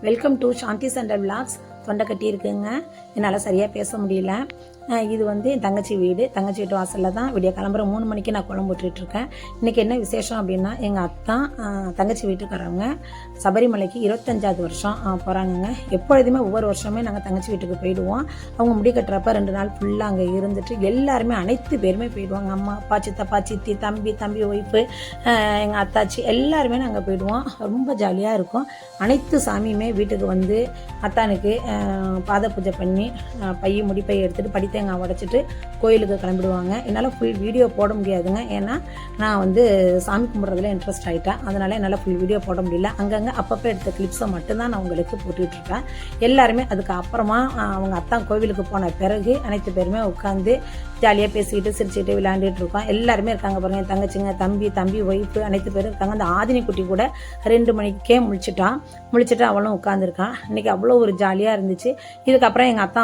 Welcome to Shanti centre விலாக்ஸ். தொண்டை கட்டி இருக்குங்க, என்னால் சரியாக பேச முடியல. இது என் தங்கச்சி வீடு. தங்கச்சி வீட்டு வாசலில் தான் விடிய கிளம்புற 3 மணிக்கு நான் குழம்பு போட்டுட்ருக்கேன். இன்றைக்கி என்ன விசேஷம் அப்படின்னா, எங்கள் அத்தா தங்கச்சி வீட்டுக்காரவங்க சபரிமலைக்கு 25வது வருஷம் போகிறாங்கங்க. எப்பொழுதுமே ஒவ்வொரு வருஷமே நாங்கள் தங்கச்சி வீட்டுக்கு போயிடுவோம். அவங்க முடி கட்டுறப்ப 2 நாள் ஃபுல்லாக அங்கே இருந்துட்டு எல்லாருமே அனைத்து பேருமே போயிடுவாங்க. அம்மா, அப்பா, சித்தப்பா, சித்தி, தம்பி ஒய்ஃபு, எங்கள் அத்தாச்சி எல்லாருமே நாங்கள் போயிடுவோம். ரொம்ப ஜாலியாக இருக்கும். அனைத்து சாமியுமே வீட்டுக்கு அத்தானுக்கு பாத பூஜை பண்ணி முடிப்பை எடுத்துகிட்டு படித்தேங்காய் உடைச்சிட்டு கோயிலுக்கு கிளம்பிடுவாங்க. என்னால் ஃபுல் வீடியோ போட முடியாதுங்க, ஏன்னா நான் சாமி கும்பிட்றதுல இன்ட்ரெஸ்ட் ஆகிட்டேன். அதனால் என்னால் ஃபுல் வீடியோ போட முடியல. அங்கங்கே அப்பப்போ எடுத்த கிளிப்ஸை மட்டும்தான் நான் உங்களுக்கு போட்டுட்ருக்கேன். எல்லாருமே அதுக்கு அப்புறமா அவங்க அத்தான் கோவிலுக்கு போன பிறகு அனைத்து பேருமே உட்காந்து ஜாலியாக பேசிக்கிட்டு சிரிச்சுக்கிட்டு விளையாண்டுட்டு இருக்கோம். எல்லாருமே இருக்காங்க பாருங்கள். என் தங்கச்சிங்க, தம்பி ஒய்ஃபு அனைத்து பேரும் இருக்காங்க. அந்த ஆதினி குட்டி கூட 2 மணிக்கே முழிச்சிட்டு அவளும் உட்காந்துருக்கான். இன்றைக்கி அவ்வளோ ஒரு ஜாலியாக இருந்துச்சு. இதுக்கப்புறம் எங்கள் அத்தா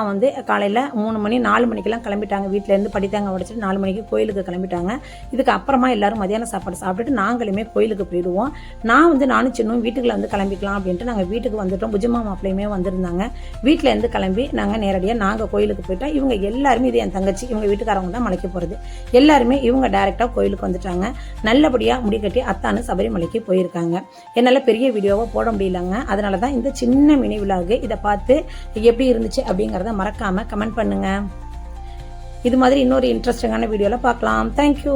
காலையில் 3 மணி 4 மணிக்கெல்லாம் கிளம்பிட்டாங்க. வீட்டிலேருந்து படித்தாங்க உடைச்சிட்டு 4 மணிக்கு கோயிலுக்கு கிளம்பிட்டாங்க. இதுக்கு அப்புறமா எல்லோரும் மதியான சாப்பாடு சாப்பிட்டுட்டு நாங்களுமே கோயிலுக்கு போயிடுவோம். நானும் சின்னும் வீட்டுக்குள்ள கிளம்பிக்கலாம் அப்படின்ட்டு நாங்கள் வீட்டுக்கு வந்துட்டோம். புஜிமா மாப்பிள்ளையுமே வந்திருந்தாங்க. வீட்டிலேருந்து கிளம்பி நாங்கள் நேரடியாக கோயிலுக்கு போயிட்டோம். இவங்க எல்லாருமே, இது என் தங்கச்சி, இவங்க வீட்டுக்காரவங்க தான் மலைக்கு போகிறது. எல்லாருமே இவங்க டைரெக்டாக கோயிலுக்கு வந்துட்டாங்க. நல்லபடியாக முடிக்கட்டி அத்தானு சபரிமலைக்கு போயிருக்காங்க. என்னால் பெரிய வீடியோவை போட முடியலங்க. அதனால தான் இந்த சின்ன மினி விலாகு. இதை பார்த்து எப்படி இருந்துச்சு அப்படிங்கிறத மறக்காமல் கமெண்ட் பண்ணுங்கள். இது மாதிரி இன்னொரு இன்ட்ரெஸ்டிங்கான வீடியோவில் பார்க்கலாம். தேங்க்யூ.